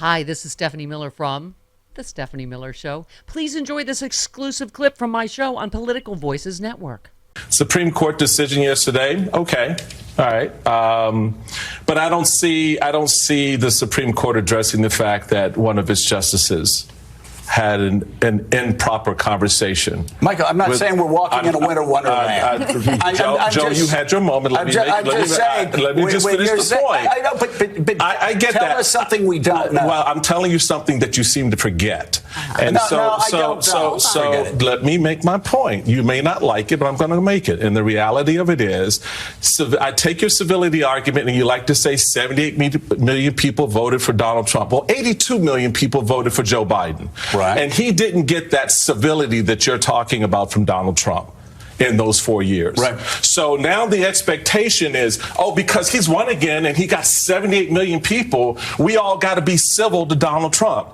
Hi, this is Stephanie Miller from The Stephanie Miller Show. Please enjoy this exclusive clip from my show on Political Voices Network. Supreme Court decision yesterday. Okay. All right. But I don't see the Supreme Court addressing the fact that one of its justices had an improper conversation. Michael, I'm not saying we're walking in a winter wonderland. Joe, you had your moment. Let me just finish the point. I know, but I get tell that. us something we don't know. Well, I'm telling you something that you seem to forget. And No, let me make my point. You may not like it, but I'm going to make it. And the reality of it is, I take your civility argument, and you like to say 78 million people voted for Donald Trump. Well, 82 million people voted for Joe Biden. Right. And he didn't get that civility that you're talking about from Donald Trump in those 4 years. Right. So now the expectation is, because he's won again and he got 78 million people, we all got to be civil to Donald Trump.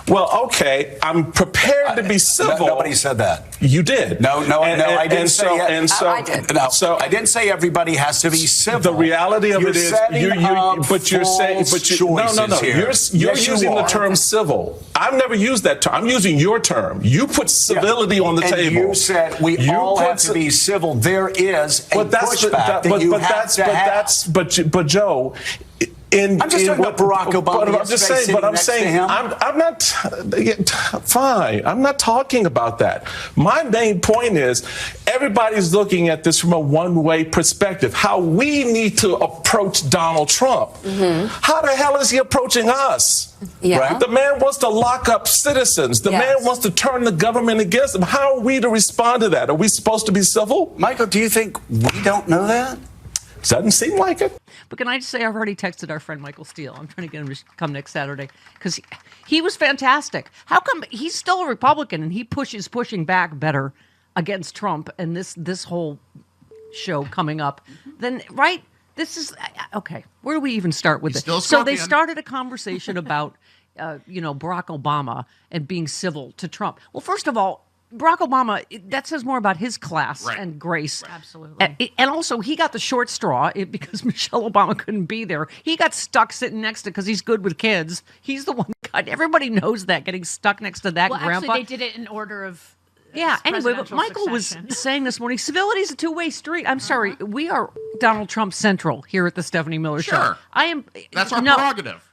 Well, okay, I'm prepared to be civil. Nobody said that. You did. No, I didn't say it. I didn't say everybody has to be civil. The reality of it is, you're using the term civil. I've never used that term. I'm using your term. You put civility on the table. You said we all have to be civil. There is a pushback that you have to have. But Joe. I'm just talking about Barack Obama. I'm not fine. I'm not talking about that. My main point is everybody's looking at this from a one-way perspective. How we need to approach Donald Trump. Mm-hmm. How the hell is he approaching us? Yeah. Right? The man wants to lock up citizens. The man wants to turn the government against him. How are we to respond to that? Are we supposed to be civil? Michael, do you think we don't know that? Doesn't seem like it. But can I just say, I've already texted our friend Michael Steele. I'm trying to get him to come next Saturday because he was fantastic. How come he's still a Republican and he pushing back better against Trump and this whole show coming up? Then, right? This is okay. Where do we even start with this? So they started a conversation about, Barack Obama and being civil to Trump. Well, first of all, Barack Obama, that says more about his class and grace. Absolutely. And also, he got the short straw because Michelle Obama couldn't be there. He got stuck sitting next to because he's good with kids. He's the one that got, everybody knows that, getting stuck next to that grandpa. Actually, they did it in order of anyway, but Michael was saying this morning, civility is a two-way street. I'm sorry. We are Donald Trump Central here at the Stephanie Miller Show. That's our prerogative.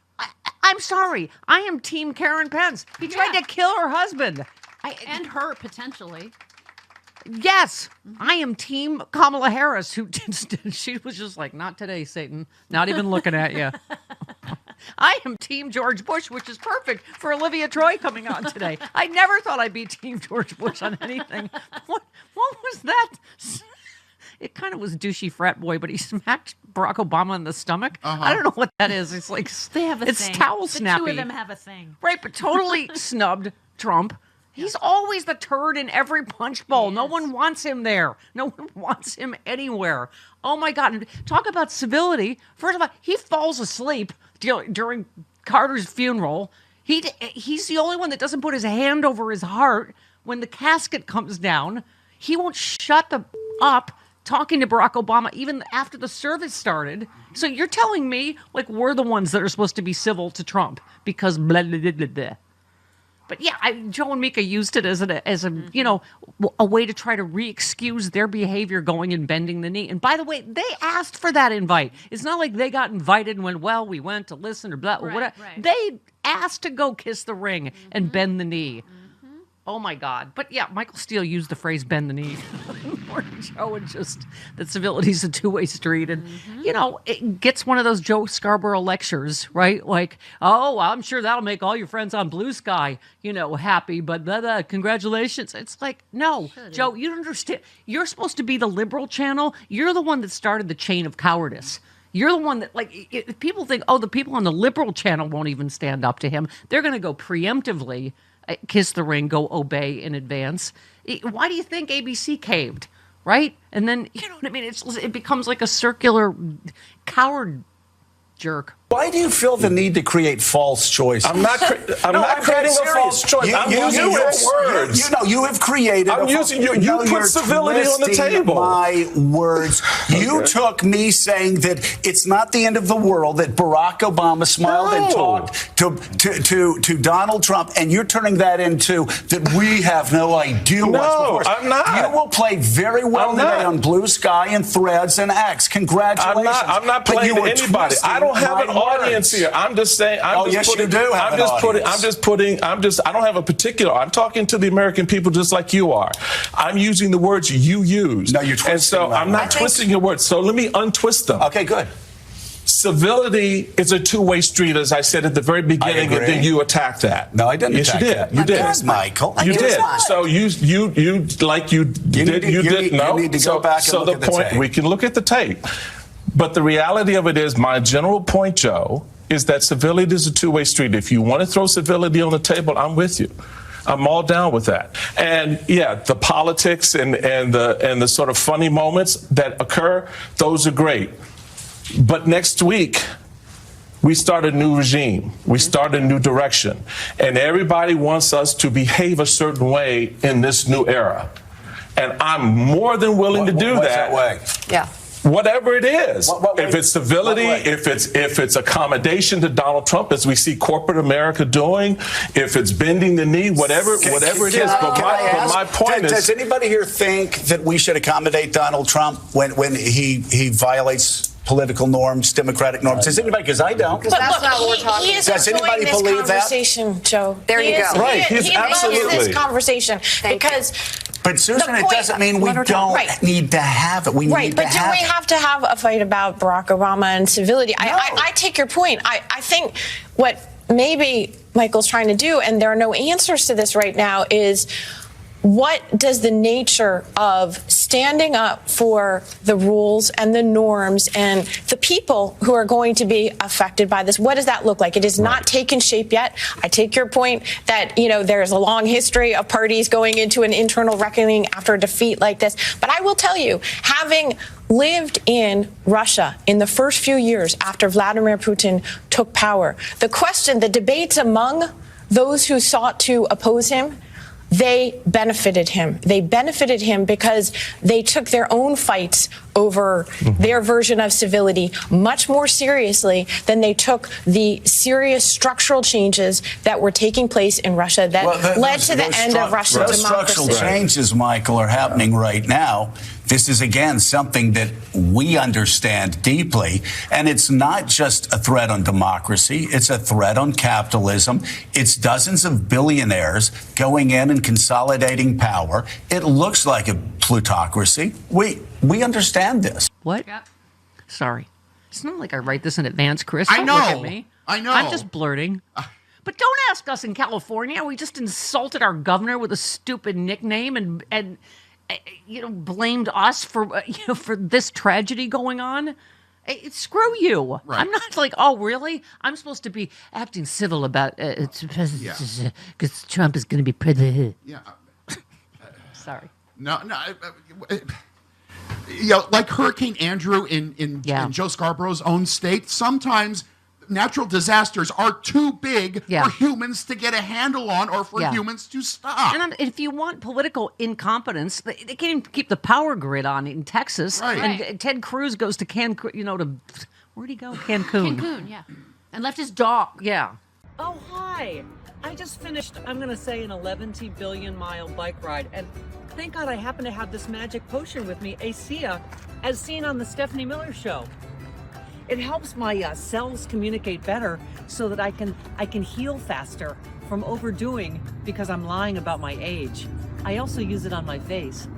I'm sorry. I am Team Karen Pence. He tried to kill her husband. And her, potentially. Yes, I am Team Kamala Harris, she was just like, not today, Satan. Not even looking at you. I am Team George Bush, which is perfect for Olivia Troy coming on today. I never thought I'd be Team George Bush on anything. What was that? It kind of was douchey frat boy, but he smacked Barack Obama in the stomach. I don't know what that is. It's like they have it's thing. towel snappy. The two of them have a thing. Right, but totally snubbed Trump. He's always the turd in every punch bowl. No one wants him there. No one wants him anywhere. Oh, my God. And talk about civility. First of all, he falls asleep during Carter's funeral. He's the only one that doesn't put his hand over his heart when the casket comes down. He won't shut up talking to Barack Obama even after the service started. So you're telling me, like, we're the ones that are supposed to be civil to Trump because blah, blah, blah, blah, blah. But yeah, Joe and Mika used it as a way to try to re-excuse their behavior going and bending the knee. And by the way, they asked for that invite. It's not like they got invited and went, well, we went to listen or blah, or whatever. Right. They asked to go kiss the ring and bend the knee. Oh, my God. But yeah, Michael Steele used the phrase bend the knee for Joe, and just that civility is a two-way street. And, it gets one of those Joe Scarborough lectures, right? Like, oh, I'm sure that'll make all your friends on Blue Sky, happy, but blah, blah, congratulations. It's like, no, Joe, you don't understand. You're supposed to be the liberal channel. You're the one that started the chain of cowardice. You're the one that, if people think, the people on the liberal channel won't even stand up to him, they're going to go preemptively kiss the ring, go obey in advance. Why do you think ABC caved, right? And then, you know what I mean? It becomes like a circular coward jerk. Why do you feel the need to create false choices? I'm not creating a false choice. I'm using your words. You have created. I'm using you. You put civility on the table. My words. You took me saying that it's not the end of the world, that Barack Obama smiled and talked to Donald Trump, and you're turning that into that we have no idea what's before us. I'm not. You will play very well today on Blue Sky and Threads and X. Congratulations. I'm not playing to anybody. I don't have an audience here. I'm just saying. I don't have a particular. I'm talking to the American people just like you are. I'm using the words you use. No, you're twisting. And so I'm not twisting your words. So let me untwist them. Okay, good. Civility is a two-way street, as I said at the very beginning, and then you attacked that. No, I didn't. Yes, attack you did. that. You did, yes, Michael. You did. So you need to go back and look at the tape. We can look at the tape. But the reality of it is, my general point, Joe, is that civility is a two-way street. If you want to throw civility on the table, I'm with you. I'm all down with that. And yeah, the politics and the sort of funny moments that occur, those are great. But next week, we start a new regime. We start a new direction. And everybody wants us to behave a certain way in this new era. And I'm more than willing to do that. Way? Yeah. Whatever it is, if it's civility, if if it's accommodation to Donald Trump, as we see corporate America doing, if it's bending the knee, whatever it is. But my point is, does anybody here think that we should accommodate Donald Trump when he violates political norms, democratic norms? Does anybody? Because I don't. But that's not what we're talking about. Does anybody believe that? Joe. There you go. Right, he's absolutely this conversation because. But Susan, it doesn't mean we don't need to have it. We need to have it. But do we have to have a fight about Barack Obama and civility? No. I take your point. I think what maybe Michael's trying to do, and there are no answers to this right now, is what does the nature of standing up for the rules and the norms and the people who are going to be affected by this, what does that look like? It is not taken shape yet. I take your point that, there's a long history of parties going into an internal reckoning after a defeat like this. But I will tell you, having lived in Russia in the first few years after Vladimir Putin took power, the debates among those who sought to oppose him, they benefited him. They benefited him because they took their own fights over their version of civility much more seriously than they took the serious structural changes that were taking place in Russia that led to the end of Russian democracy. Structural changes, Michael, are happening right now. This is, again, something that we understand deeply. And it's not just a threat on democracy. It's a threat on capitalism. It's dozens of billionaires going in and consolidating power. It looks like a plutocracy. We understand this. What? Yep. Sorry. It's not like I write this in advance, Chris. I Don't know. Look at me. I know. I'm just blurting. But don't ask us in California. We just insulted our governor with a stupid nickname and blamed us for for this tragedy going on. Screw you. Right. I'm not like, oh, really? I'm supposed to be acting civil about it because Trump is going to be president. Yeah. Sorry. No. Like Hurricane Andrew in Joe Scarborough's own state, sometimes natural disasters are too big for humans to get a handle on or for humans to stop. And if you want political incompetence, they can't even keep the power grid on in Texas. Right. And Ted Cruz goes to Cancun, where'd he go? Cancun. Cancun, yeah. And left his dog. Yeah. Oh, hi. I just finished, I'm going to say, an 11 billion mile bike ride. And thank God I happen to have this magic potion with me, ASEA, as seen on the Stephanie Miller Show. It helps my cells communicate better so that I can heal faster from overdoing because I'm lying about my age. I also use it on my face.